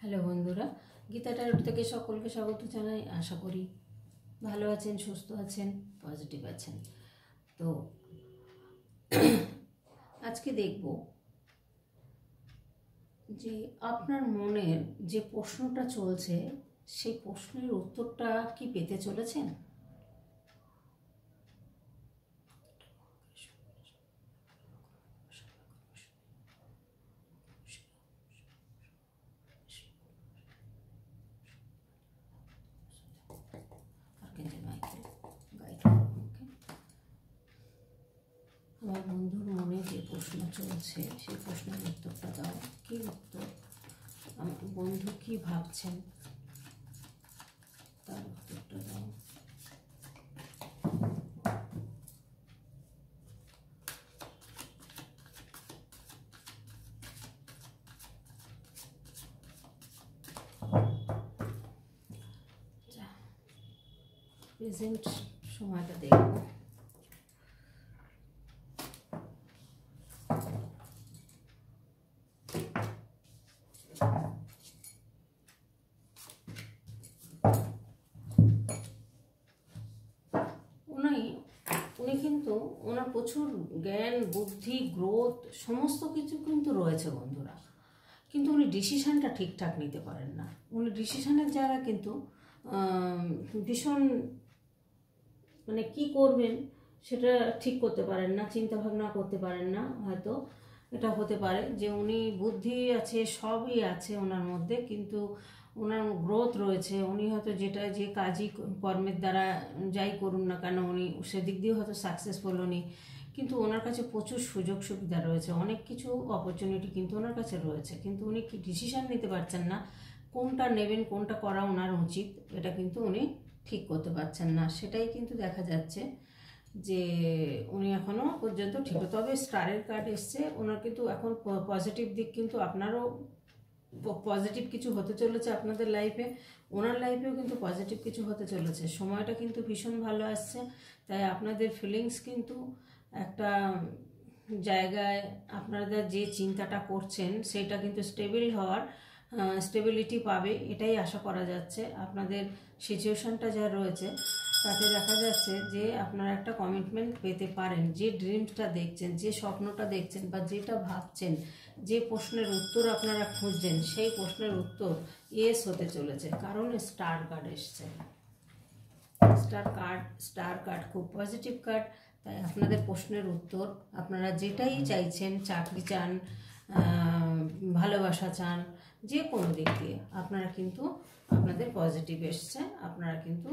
Hello বন্ধুরা, Gita tarot থেকে সকলকে স্বাগত জানাই। আশা করি ভালো আছেন, সুস্থ আছেন, পজিটিভ আছেন। তো আজকে দেখব যে আপনার মনের যে প্রশ্নটা চলছে সেই প্রশ্নের উত্তরটা কি পেতে চলেছেন। আমার বন্ধুর মনে যে প্রশ্ন চলছে সেই প্রশ্নের উত্তরটা দাও। কি উত্তর, আমার বন্ধু কি ভাবছেন তার উত্তরটা দাও। প্রেজেন্ট সময়টা দেখব। উনি কিন্তু ওনার প্রচুর জ্ঞান, বুদ্ধি, গ্রোথ সমস্ত কিছু কিন্তু রয়েছে বন্ধুরা, কিন্তু উনি ডিসিশানটা ঠিকঠাক নিতে পারেন না। উনি ডিসিশানের জায়গা কিন্তু ভীষণ মানে কি করবেন সেটা ঠিক করতে পারেন না, চিন্তা ভাবনা করতে পারেন না। হয়তো এটা হতে পারে যে উনি বুদ্ধি আছে, সবই আছে ওনার মধ্যে, কিন্তু ওনার গ্রোথ রয়েছে। উনি হয়তো যে কাজই কর্মের দ্বারা যাই করুন না কেন উনি সেদিক দিয়ে হয়তো সাকসেসফুল উনি, কিন্তু ওনার কাছে প্রচুর সুযোগ সুবিধা রয়েছে, অনেক কিছু অপরচুনিটি কিন্তু ওনার কাছে রয়েছে, কিন্তু উনি কি ডিসিশান নিতে পারছেন না, কোনটা নেবেন, কোনটা করা ওনার উচিত, এটা কিন্তু উনি ঠিক করতে পারছেন না। সেটাই কিন্তু দেখা যাচ্ছে যে উনি এখনও পর্যন্ত ঠিক। তবে স্টারের কার্ড এসছে, ওনার কিন্তু এখন পজিটিভ দিক, কিন্তু আপনারও পজিটিভ কিছু হতে চলেছে আপনাদের লাইফে, ওনার লাইফেও কিন্তু পজিটিভ কিছু হতে চলেছে। সময়টা কিন্তু ভীষণ ভালো আসছে, তাই আপনাদের ফিলিংস কিন্তু একটা জায়গায় আপনারা যে চিন্তাটা করছেন সেটা কিন্তু স্টেবিলিটি পাবে, এটাই আশা করা যাচ্ছে। আপনাদের সিচুয়েশনটা যা রয়েছে তাতে দেখা যাচ্ছে যে আপনারা একটা কমিটমেন্ট পেতে পারেন। যে ড্রিমসটা দেখছেন, যে স্বপ্নটা দেখছেন, বা যেটা ভাবছেন, যে প্রশ্নের উত্তর আপনারা খুঁজছেন, সেই প্রশ্নের উত্তর ইয়েস হতে চলেছে, কারণ স্টার কার্ড এসছে। স্টার কার্ড খুব পজিটিভ কার্ড, তাই আপনাদের প্রশ্নের উত্তর, আপনারা যেটাই চাইছেন, চাকরি চান, ভালোবাসা চান, যে কোনো দিক দিয়ে আপনারা কিন্তু আপনাদের পজিটিভ এসছে, আপনারা কিন্তু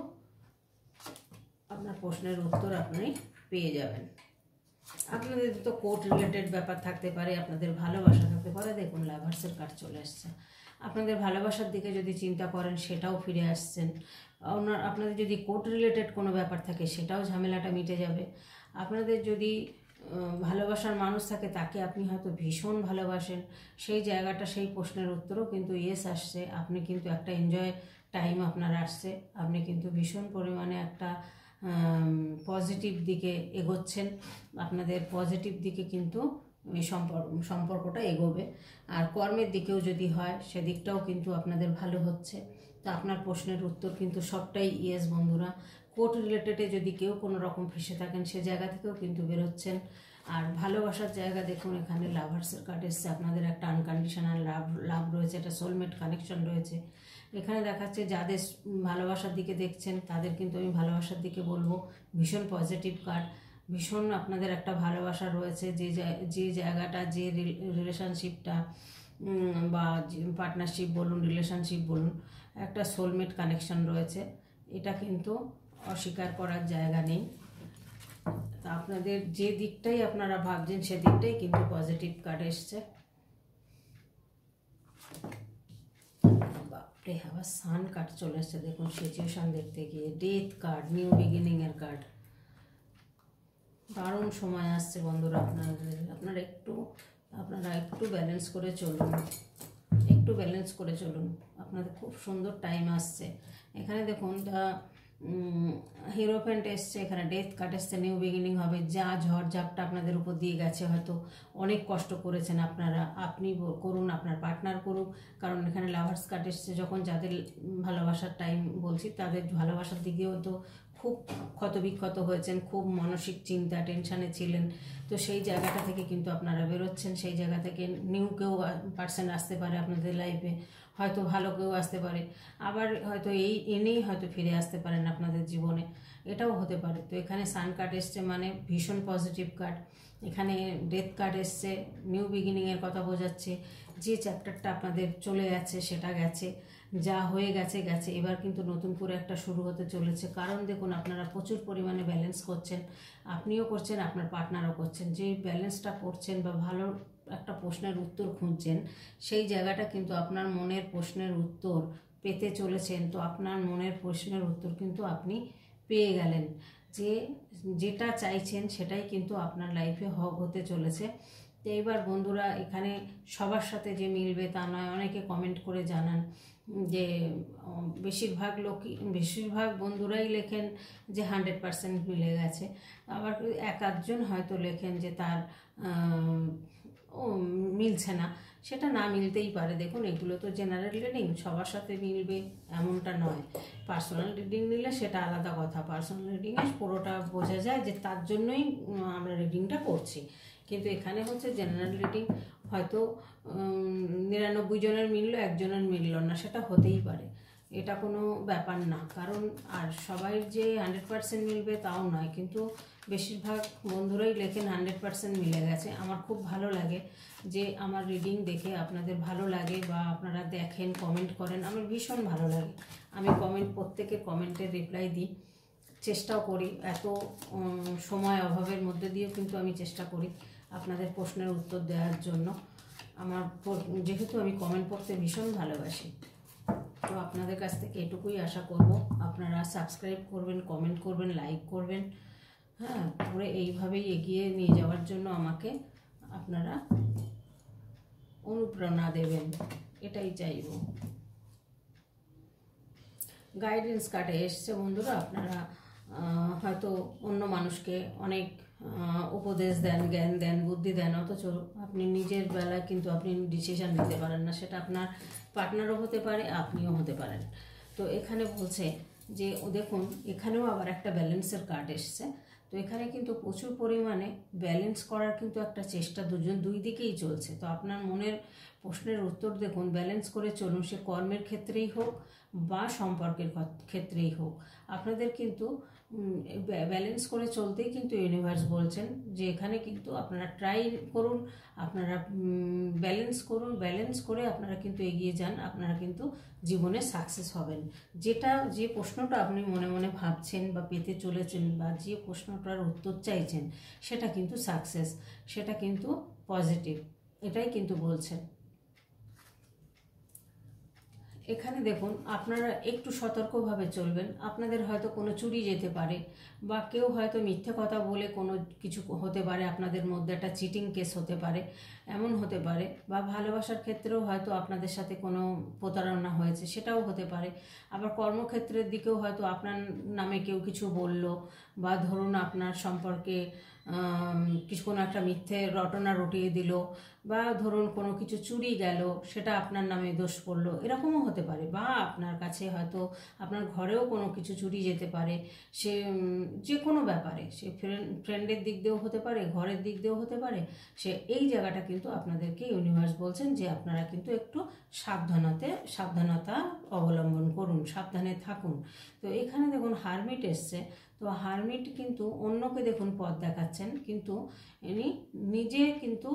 আপনার প্রশ্নের উত্তর আপনি পেয়ে যাবেন। আপনাদের তো কোর্ট রিলেটেড ব্যাপার থাকতে পারে, আপনাদের ভালোবাসা থাকতে পারে। দেখুন লাভার্সের কার্ড চলে আসছে। আপনাদের ভালোবাসার দিকে যদি চিন্তা করেন সেটাও ফিরে আসছেন। আপনাদের যদি কোর্ট রিলেটেড কোনো ব্যাপার থাকে সেটাও ঝামেলাটা মিটে যাবে। আপনাদের যদি ভালোবাসার মানুষ থাকে, তাকে আপনি হয়তো ভীষণ ভালোবাসেন, সেই জায়গাটা, সেই প্রশ্নের উত্তরও কিন্তু ইয়েস আসছে। আপনি কিন্তু একটা এনজয় টাইম আপনার আসছে, আপনি কিন্তু ভীষণ পরিমাণে একটা পজিটিভ দিকে এগোচ্ছেন। আপনাদের পজিটিভ দিকে কিন্তু এই সম্পর্কটা এগোবে। আর কর্মের দিকেও যদি হয় সেদিকটাও কিন্তু আপনাদের ভালো হচ্ছে। তা আপনার প্রশ্নের উত্তর কিন্তু সবটাই ইয়েস বন্ধুরা। কোর্ট রিলেটেডে যদি কেউ কোনো রকম ফেসে থাকেন সে জায়গা থেকেও কিন্তু বেরোচ্ছেন। আর ভালোবাসার জায়গা দেখুন, এখানে লাভার্সের কার্ড এসছে। আপনাদের একটা আনকন্ডিশনাল লাভ রয়েছে, একটা সোলমেট কানেকশন রয়েছে। এখানে দেখাচ্ছে যাদের ভালোবাসার দিকে দেখছেন তাদের কিন্তু আমি ভালোবাসার দিকে বলবো ভীষণ পজিটিভ কার্ড। ভীষণ আপনাদের একটা ভালোবাসা রয়েছে, যে জায়গাটা, যে রিলেশনশিপটা বা পার্টনারশিপ বলুন, রিলেশনশিপ বলুন, একটা সোলমেট কানেকশন রয়েছে, এটা কিন্তু অস্বীকার করার জায়গা নেই। তা আপনাদের যে দিকটাই আপনারা ভাবছেন সেদিকটাই কিন্তু পজিটিভ কার্ড এসছে। বাপরে, আবার সান কার্ড চলে এসছে। দেখুন সিচুয়েশন দেখতে গিয়ে ডেথ কার্ড, নিউ বিগিনিং এর কার্ড। দারুণ সময় আসছে বন্ধুরা আপনারা একটু ব্যালেন্স করে চলুন, আপনাদের খুব সুন্দর টাইম আসছে। এখানে দেখুন হিরোফেন্ট এসছে, এখানে ডেথ কার্ড এসছে, নিউ বিগিনিং হবে। যা ঝড় ঝাপটা আপনাদের উপর দিয়ে গেছে, হয়তো অনেক কষ্ট করেছেন আপনারা, আপনি করুন, আপনার পার্টনার করুক, কারণ এখানে লাভার্স কার্ড এসছে। যখন যাদের ভালোবাসার টাইম বলছি, তাদের ভালোবাসার দিকেও তো খুব ক্ষতবিক্ষত হয়েছেন, খুব মানসিক চিন্তা টেনশানে ছিলেন। তো সেই জায়গাটা থেকে কিন্তু আপনারা বেরোচ্ছেন, সেই জায়গা থেকে নিউ কেউ পার্সন আসতে পারে আপনাদের লাইফে, হয়তো ভালো কেউ আসতে পারে, আবার হয়তো এই এনেই হয়তো ফিরে আসতে পারেন আপনাদের জীবনে, এটাও হতে পারে। তো এখানে সান কার্ড এসছে, মানে ভীষণ পজিটিভ কার্ড। এখানে ডেথ কার্ড এসছে, নিউ বিগিনিংয়ের কথা বোঝাচ্ছে। যে চ্যাপ্টারটা আপনাদের চলে গেছে সেটা গেছে, যা হয়ে গেছে গেছে, এবার কিন্তু নতুন করে একটা শুরু হতে চলেছে। কারণ দেখুন, আপনারা প্রচুর পরিমাণে ব্যালেন্স করছেন, আপনিও করছেন, আপনার পার্টনারও করছেন। যে ব্যালেন্সটা করছেন বা ভালো একটা প্রশ্নের উত্তর খুঁজছেন, সেই জায়গাটা কিন্তু আপনার মনের প্রশ্নের উত্তর পেতে চলেছেন। তো আপনার মনের প্রশ্নের উত্তর কিন্তু আপনি পেয়ে গেলেন, যে যেটা চাইছেন সেটাই কিন্তু আপনার লাইফে হতে চলেছে। তো এইবার বন্ধুরা, এখানে সবার সাথে যে মিলবে তা নয়, অনেকে কমেন্ট করে জানান যে বেশিরভাগ বন্ধুরাই লেখেন যে 100% মিলে গেছে, আবার এক আধজন হয়তো লেখেন যে তার মিলছে না। সেটা না মিলতেই পারে। দেখুন, এগুলো তো জেনারেল রিডিং, সবার সাথে মিলবে এমনটা নয়। পার্সোনাল রিডিং নিলে সেটা আলাদা কথা। পার্সোনাল রিডিংয়ে পুরোটা বোঝা যায় যে তার জন্যই আমরা রিডিংটা করছি। কিন্তু এখানে হচ্ছে জেনারেল রিডিং, হয়তো 99 জনের মিললো, একজনের মিলল না, সেটা হতেই পারে, এটা কোনো ব্যাপার না। কারণ আর সবাই যে 100% মিলবে তাও নয়, কিন্তু বেশিরভাগ বন্ধুরাই লেখেন 100% মিলে গেছে। আমার খুব ভালো লাগে যে আমার রিডিং দেখে আপনাদের ভালো লাগে বা আপনারা দেখেন, কমেন্ট করেন, আমার ভীষণ ভালো লাগে। আমি প্রত্যেকের কমেন্টের রিপ্লাই দিই, চেষ্টাও করি। এত সময় অভাবের মধ্যে দিয়েও কিন্তু আমি চেষ্টা করি আপনাদের প্রশ্নের উত্তর দেওয়ার জন্য। যেহেতু আমি কমেন্ট পড়তে ভীষণ ভালোবাসি, তো আপনাদের কাছ থেকে এটুকুই আশা করব, আপনারা সাবস্ক্রাইব করবেন, কমেন্ট করবেন, লাইক করবেন, হ্যাঁ, করে এইভাবেই এগিয়ে নিয়ে যাওয়ার জন্য আমাকে আপনারা অনুপ্রেরণা দেবেন, এটাই চাইব। গাইডেন্স কার্ডে এসছে বন্ধুরা, আপনারা হয়তো অন্য মানুষকে অনেক উপদেশ দেন, জ্ঞান দেন, বুদ্ধি দেন, অথচ আপনি নিজের বেলায় কিন্তু আপনি ডিসিশন নিতে পারেন না। সেটা আপনার পার্টনারও হতে পারে, আপনিও হতে পারেন। তো এখানে বলছে যে দেখুন, এখানেও আবার একটা ব্যালেন্সের কার্ড এসছে। তো এখানে কিন্তু প্রচুর পরিমাণে ব্যালেন্স করার কিন্তু একটা চেষ্টা দুই দিকেই চলছে। তো আপনার মনের প্রশ্নের উত্তর দেখুন, ব্যালেন্স করে চলুন, সে কর্মের ক্ষেত্রেই হোক বা সম্পর্কের ক্ষেত্রেই হোক। আপনাদের কিন্তু ব্যালেন্স করে চলতেই কিন্তু ইউনিভার্স বলছেন যে এখানে কিন্তু আপনারা ট্রাই করুন, আপনারা ব্যালেন্স করুন, ব্যালেন্স করে আপনারা কিন্তু এগিয়ে যান, আপনারা কিন্তু জীবনে সাকসেস হবেন। যে প্রশ্নটা আপনি মনে মনে ভাবছেন বা পেতে চলেছেন, বা যে প্রশ্নটার উত্তর চাইছেন, সেটা কিন্তু সাকসেস, সেটা কিন্তু পজিটিভ, এটাই কিন্তু বলছেন। এখানে দেখুন, আপনারা একটু সতর্কভাবে চলবেন। আপনাদের হয়তো কোনো চুরি যেতে পারে, বা কেউ হয়তো মিথ্যে কথা বলে কোনো কিছু হতে পারে, আপনাদের মধ্যে একটা চিটিং কেস হতে পারে, এমন হতে পারে। বা ভালোবাসার ক্ষেত্রেও হয়তো আপনাদের সাথে কোনো প্রতারণা হয়েছে, সেটাও হতে পারে। আবার কর্মক্ষেত্রের দিকেও হয়তো আপনার নামে কেউ কিছু বলল, বা ধরুন আপনার সম্পর্কে কোনো একটা মিথ্যে রটনা রটিয়ে দিল, বা ধরুন কোনো কিছু চুরি গেল, সেটা আপনার নামে দোষ পড়লো, এরকমও হতে পারে। বা আপনার কাছে হয়তো আপনার ঘরেও কোনো কিছু চুরি যেতে পারে, সে যে কোনো ব্যাপারে, সে ফ্রেন্ডের দিক দিয়েও হতে পারে, ঘরের দিক দিয়েও হতে পারে। এই জায়গাটা কিন্তু আপনাদেরকে ইউনিভার্স বলছেন যে আপনারা কিন্তু একটু সাবধানতা অবলম্বন করুন, সাবধানে থাকুন। তো এখানে দেখুন হারমিট এসছে। তো হারমিট কিন্তু অন্যকে দেখুন পথ দেখাচ্ছেন, কিন্তু ইনি নিজে কিন্তু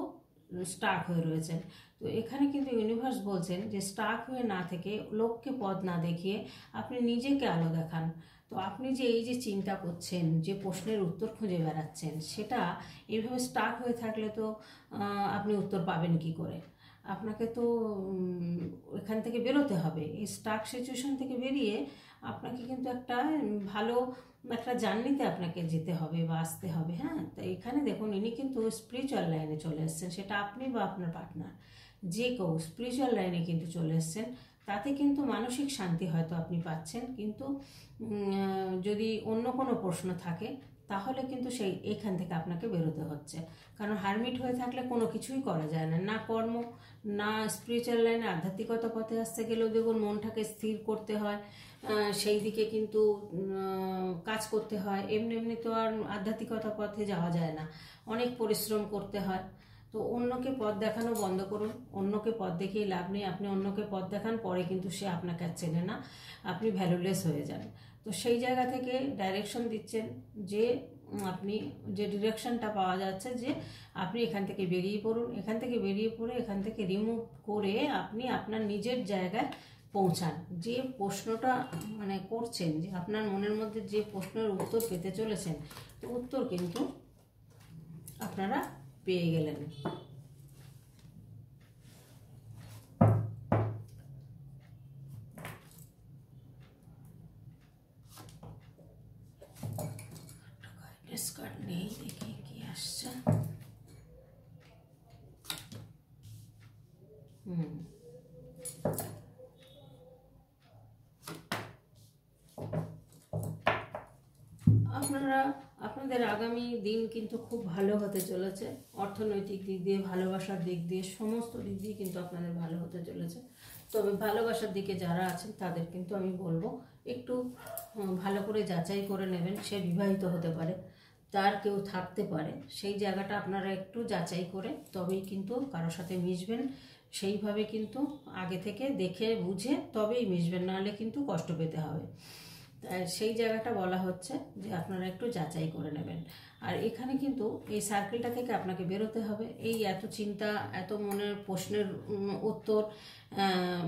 স্টাক হয়ে রয়েছেন। তো এখানে কিন্তু ইউনিভার্স বলছেন যে স্টাক হয়ে না থেকে, লোককে পথ না দেখিয়ে আপনি নিজেকে আলো দেখান। তো আপনি যে এই যে চিন্তা করছেন, যে প্রশ্নের উত্তর খুঁজে বেড়াচ্ছেন, সেটা এইভাবে স্টাক হয়ে থাকলে তো আপনি উত্তর পাবেন কি করে? আপনাকে তো এখান থেকে বেরোতে হবে। এই স্টাক সিচুয়েশন থেকে বেরিয়ে আপনাকে কিন্তু একটা ভালো একটা জার্নিতে আপনাকে যেতে হবে বা আসতে হবে। হ্যাঁ, তো এখানে দেখুন, ইনি কিন্তু স্পিরিচুয়াল লাইনে চলে এসেছেন, সেটা আপনি বা আপনার পার্টনার, যে কেউ স্পিরিচুয়াল লাইনে কিন্তু চলে এসেছেন। তাতে কিন্তু মানসিক শান্তি হয়তো আপনি পাচ্ছেন, কিন্তু যদি অন্য কোনো প্রশ্ন থাকে তাহলে কিন্তু এইখান থেকে আপনাকে বেরোতে হচ্ছে। কারণ হারমিট হয়ে থাকলে কোনো কিছুই করা যায় না, না কর্ম, না স্পিরিচুয়াল লাইনে আধ্যাত্মিকতা পথে আসতে গেলেও দেখুন মনটাকে স্থির করতে হয়, সেই দিকে কিন্তু কাজ করতে হয়। এমনি এমনি তো আর আধ্যাত্মিকতা পথে যাওয়া যায় না, অনেক পরিশ্রম করতে হয়। তো অন্যকে পথ দেখানো বন্ধ করুন, অন্যকে পথ দেখিয়ে লাভ নেই। আপনি অন্যকে পথ দেখান, পরে কিন্তু সে আপনাকে আর চেনে না, আপনি ভ্যালুলেস হয়ে যান। তো সেই জায়গা থেকে ডাইরেকশন দিচ্ছেন যে আপনি যে ডিরেকশনটা পাওয়া যাচ্ছে যে আপনি এখান থেকে বেরিয়ে পড়ুন, এখান থেকে বেরিয়ে পড়ে এখান থেকে রিমুভ করে আপনি আপনার নিজের জায়গায় পৌঁছান। যে প্রশ্নটা মানে করছেন, যে আপনার মনের মধ্যে যে প্রশ্নের উত্তর পেতে চলেছেন, তো উত্তর কিন্তু আপনারা পেয়ে গেলেন। নেই, দেখি কি আসছে। আপনাদের আগামী দিন কিন্তু খুব ভালো হতে চলেছে। অর্থনৈতিক দিক দিয়ে, ভালোবাসার দিক দিয়ে, সমস্ত দিক দিয়ে কিন্তু আপনাদের ভালো হতে চলেছে। তবে ভালোবাসার দিকে যারা আছেন তাদের কিন্তু আমি বলবো একটু ভালো করে যাচাই করে নেবেন। সে বিবাহিত হতে পারে, তার কেউ থাকতে পারে, সেই জায়গাটা আপনারা একটু যাচাই করে তবেই কিন্তু কারোর সাথে মিশবেন। সেইভাবে কিন্তু আগে থেকে দেখে বুঝে তবেই মিশবেন, নাহলে কিন্তু কষ্ট পেতে হবে। সেই জায়গাটা বলা হচ্ছে যে আপনারা একটু যাচাই করে নেবেন। আর এখানে কিন্তু এই সার্কেলটা থেকে আপনাকে বেরোতে হবে। এই এত চিন্তা, এত মনের প্রশ্নের উত্তর,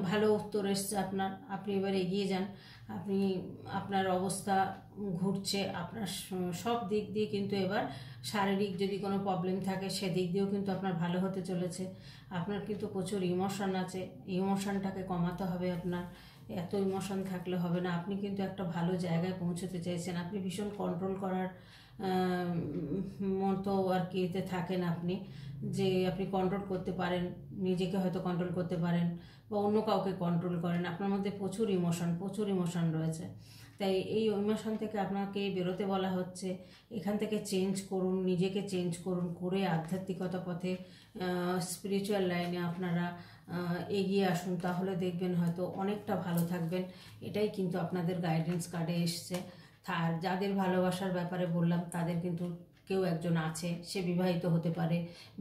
ভালো উত্তর এসছে আপনার, আপনি এবার এগিয়ে যান। আপনার অবস্থা ঘুরছে, আপনার সব দিক দিয়ে কিন্তু এবার শারীরিক যদি কোনো প্রবলেম থাকে সেদিক দিয়েও কিন্তু আপনার ভালো হতে চলেছে। আপনার কিন্তু প্রচুর ইমোশন আছে, ইমোশনটাকে কমাতে হবে আপনার। এত ইমোশন থাকলে হবে না। আপনি কিন্তু একটা ভালো জায়গায় পৌঁছতে চাইছেন, আপনি ভীষণ কন্ট্রোল করার মতো আর কি এতে থাকেন আপনি, যে আপনি কন্ট্রোল করতে পারেন, নিজেকে হয়তো কন্ট্রোল করতে পারেন বা অন্য কাউকে কন্ট্রোল করেন। আপনার মধ্যে প্রচুর ইমোশন রয়েছে। তাই এই ইমোশন থেকে আপনাকে বেরোতে বলা হচ্ছে। এখান থেকে চেঞ্জ করুন, নিজেকে চেঞ্জ করুন, করে আধ্যাত্মিকতা পথে, স্পিরিচুয়াল লাইনে আপনারা এগিয়ে আসুন। তাহলে দেখবেন হয়তো অনেকটা ভালো থাকবেন। এটাই কিন্তু আপনাদের গাইডেন্স কার্ডে এসছে। আর যাদের ভালোবাসার ব্যাপারে বললাম, তাদের কিন্তু কেউ একজন আছে, সে বিবাহিত হতে পারে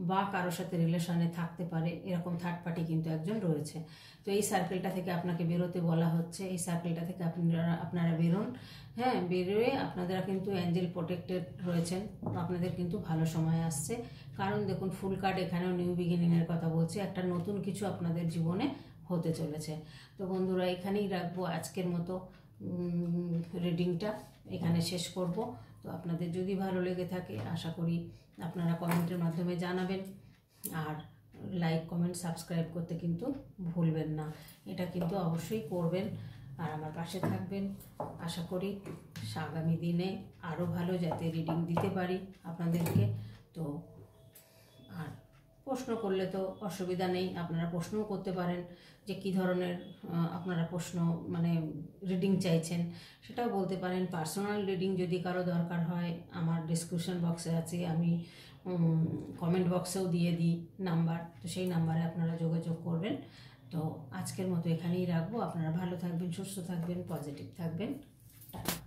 বা কারোর সাথে রিলেশনে থাকতে পারে, এরকম থার্ড পার্টি কিন্তু একজন রয়েছে। তো এই সার্কেলটা থেকে আপনাকে বেরোতে বলা হচ্ছে। এই সার্কেলটা থেকে আপনারা বেরোন। হ্যাঁ, বেরোয় আপনারা কিন্তু অ্যাঞ্জেল প্রোটেক্টেড রয়েছেন, আপনাদের কিন্তু ভালো সময় আসছে। কারণ দেখুন ফুল কার্ড এখানেও নিউ বিগিনিংয়ের কথা বলছে, একটা নতুন কিছু আপনাদের জীবনে হতে চলেছে। তো বন্ধুরা, এখানেই রাখবো আজকের মতো রিডিংটা, এখানে শেষ করব। তো আপনাদের যদি ভালো লেগে থাকে আশা করি আপনারা কমেন্টের মাধ্যমে জানাবেন। আর লাইক, কমেন্ট, সাবস্ক্রাইব করতে কিন্তু ভুলবেন না, এটা কিন্তু অবশ্যই করবেন। আর আমার পাশে থাকবেন। আশা করি আগামী দিনে আরও ভালো যাতে রিডিং দিতে পারি আপনাদেরকে। তো আর প্রশ্ন করলে তো অসুবিধা নেই, আপনারা প্রশ্নও করতে পারেন যে কী ধরনের আপনারা প্রশ্ন মানে রিডিং চাইছেন, সেটাও বলতে পারেন। পার্সোনাল রিডিং যদি কারো দরকার হয়, আমার ডিসক্রিপশন বক্সে আছে, আমি কমেন্ট বক্সেও দিয়ে দিই নাম্বার, তো সেই নাম্বারে আপনারা যোগাযোগ করবেন। তো আজকের মতো এখানেই রাখবো। আপনারা ভালো থাকবেন, সুস্থ থাকবেন, পজিটিভ থাকবেন। টাটা।